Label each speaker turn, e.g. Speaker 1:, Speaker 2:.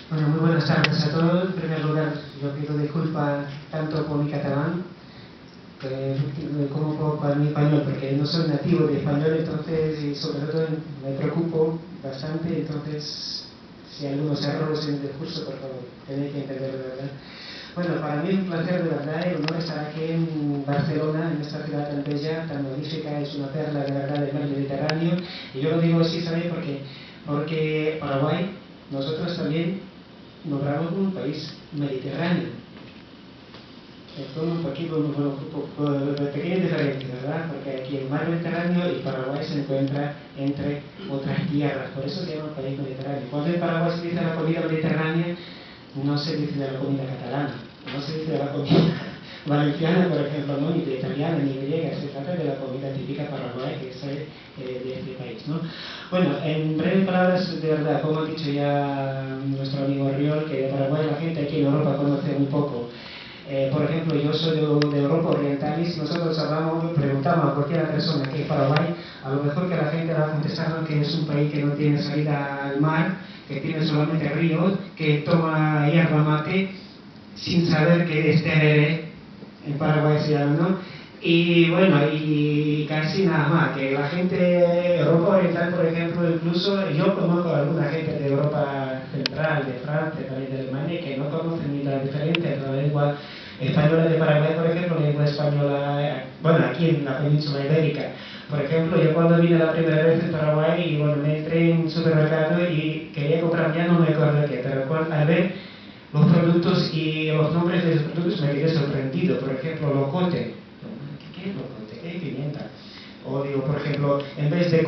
Speaker 1: Bueno, muy buenas tardes a todos. En primer lugar, yo pido disculpas tanto por mi catalán como por mi español, porque no soy nativo de español, entonces, y sobre todo me preocupo bastante, entonces, si hay algunos errores en el discurso, por favor, tenéis que entender de verdad. Bueno, para mí es un placer de verdad, el honor estar aquí en Barcelona, en esta ciudad tan bella, tan magnífica, es una perla de verdad del mar Mediterráneo, y yo lo digo así, ¿sabéis por qué? Porque Paraguay, nosotros también nombramos como un país mediterráneo. Esto es un poquito, pequeñas diferencias, ¿verdad? Porque aquí el mar Mediterráneo y Paraguay se encuentra entre otras tierras, por eso se llama país mediterráneo. Cuando en Paraguay se dice la comida mediterránea, no se dice de la comida catalana, no se dice de la comida valenciana, por ejemplo, no, ni de italiana, ni griega, se trata de la comida típica paraguaya que es de este país, ¿no? Bueno, en breves palabras, de verdad, como ha dicho ya nuestro amigo Riol, que de Paraguay la gente aquí en Europa conoce muy poco. Por ejemplo, yo soy de Europa Oriental y si nosotros preguntamos a cualquier persona que es Paraguay, a lo mejor que la gente va a contestar que es un país que no tiene salida al mar, que tiene solamente ríos, que toma hierba mate sin saber que es tereré, en Paraguay se llama, ¿no? Y bueno, y casi nada más, que la gente de Europa Oriental, por ejemplo, incluso yo conozco a alguna gente de Europa Central, de Francia, también de Alemania, que no conocen ni la diferencia entre la lengua española de Paraguay, por ejemplo, la lengua española, bueno, aquí en la península ibérica. Por ejemplo, yo cuando vine la primera vez en Paraguay, y bueno, me entré en un supermercado y quería comprar, ya no me acuerdo qué, pero al ver los productos y los nombres de los productos me quedé sorprendido. Por ejemplo, locote. ¿Qué es locote? ¿Qué es pimienta? O digo, por ejemplo, en vez de